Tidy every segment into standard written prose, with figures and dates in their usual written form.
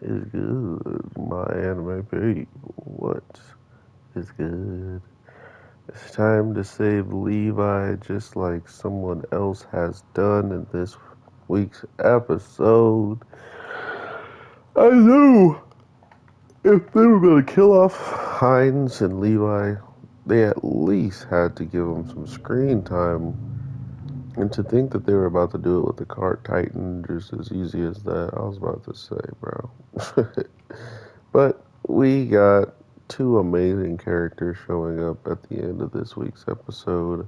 is good, my anime babe? What is good? It's time to save Levi just like someone else has done in this week's episode. I knew if they were going to kill off Hines and Levi, they at least had to give them some screen time. And to think that they were about to do it with the Cart Titan just as easy as that, I was about to say, bro. But we got two amazing characters showing up at the end of this week's episode.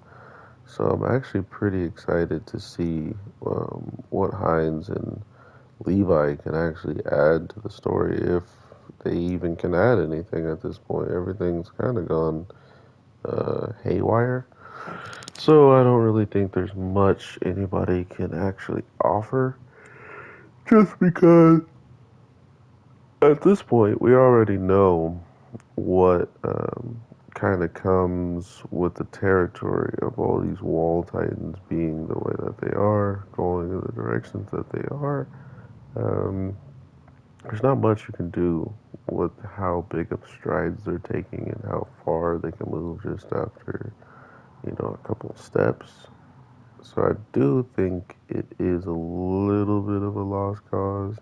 So I'm actually pretty excited to see what Hines and Levi can actually add to the story, if they even can add anything at this point. Everything's kind of gone haywire. So I don't really think there's much anybody can actually offer. Just because at this point we already know what kind of comes with the territory of all these wall titans being the way that they are, going in the directions that they are. Um, there's not much you can do with how big of strides they're taking and how far they can move just after, a couple of steps. So I do think it is a little bit of a lost cause.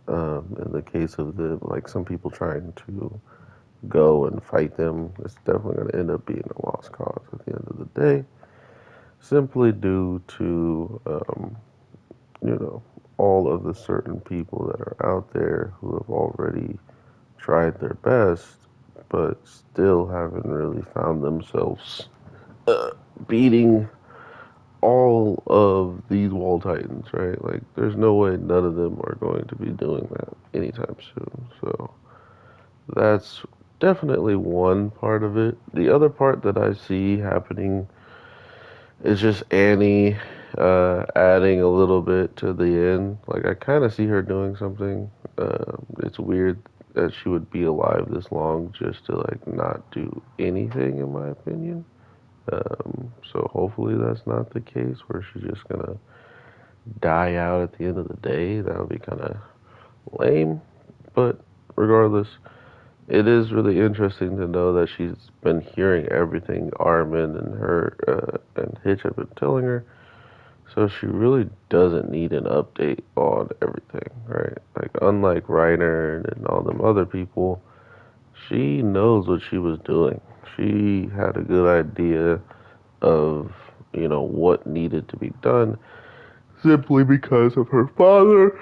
In the case of the, like, some people trying to go and fight them, it's definitely going to end up being a lost cause at the end of the day, simply due to, you know, all of the certain people that are out there who have already tried their best, but still haven't really found themselves beating all of these wall titans, right? Like, there's no way none of them are going to be doing that anytime soon. So that's definitely one part of it. The other part that I see happening is just Annie adding a little bit to the end. Like, I kind of see her doing something. It's weird that she would be alive this long just to, like, not do anything, in my opinion. So hopefully that's not the case where she's just gonna die out at the end of the day. That would be kind of lame. But regardless, it is really interesting to know that she's been hearing everything Armin and her and Hitch have been telling her. So she really doesn't need an update on everything, right? Like, unlike Reiner and all them other people, she knows what she was doing. She had a good idea of, what needed to be done simply because of her father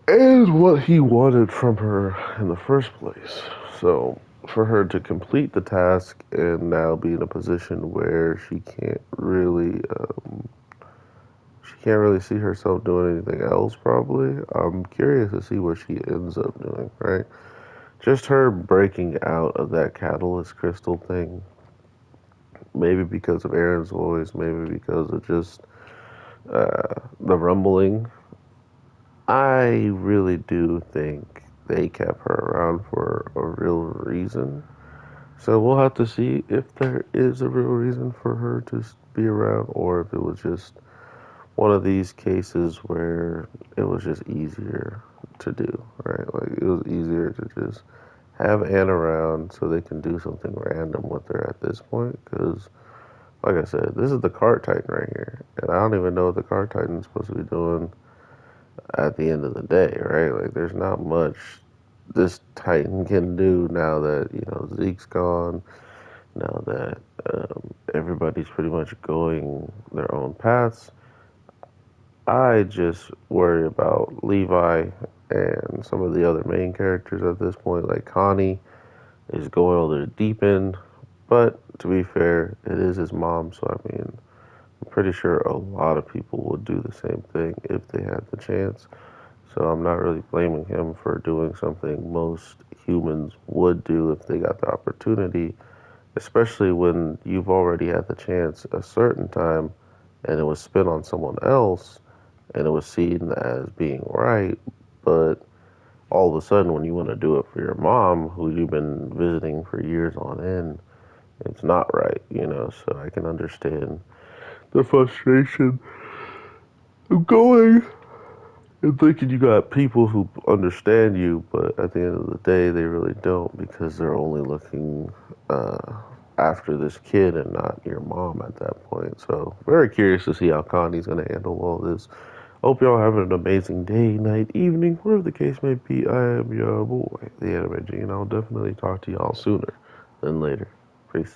and what he wanted from her in the first place. So for her to complete the task and now be in a position where she can't really see herself doing anything else, probably. I'm curious to see what she ends up doing, right? Just her breaking out of that catalyst crystal thing, maybe because of Aaron's voice, maybe because of just the rumbling. I really do think they kept her around for a real reason. So we'll have to see if there is a real reason for her to be around, or if it was just one of these cases where it was just easier to do, right? Like, it was easier to just have Anne around so they can do something random with her at this point. Because, like I said, this is the Cart Titan right here, and I don't even know what the Cart Titan's supposed to be doing at the end of the day, right? Like, there's not much this Titan can do now that, Zeke's gone, now that everybody's pretty much going their own paths. I just worry about Levi and some of the other main characters at this point. Like, Connie is going over the deep end, but to be fair, it is his mom, so I mean, I'm pretty sure a lot of people would do the same thing if they had the chance. So I'm not really blaming him for doing something most humans would do if they got the opportunity, especially when you've already had the chance a certain time and it was spent on someone else and it was seen as being right, but all of a sudden when you want to do it for your mom, who you've been visiting for years on end, it's not right. So I can understand the frustration of going And thinking you got people who understand you, but at the end of the day, they really don't because they're only looking uh, after this kid and not your mom at that point. So, very curious to see how Connie's going to handle all this. Hope y'all having an amazing day, night, evening, whatever the case may be. I am your boy, the Anime G, and I'll definitely talk to y'all sooner than later. Peace.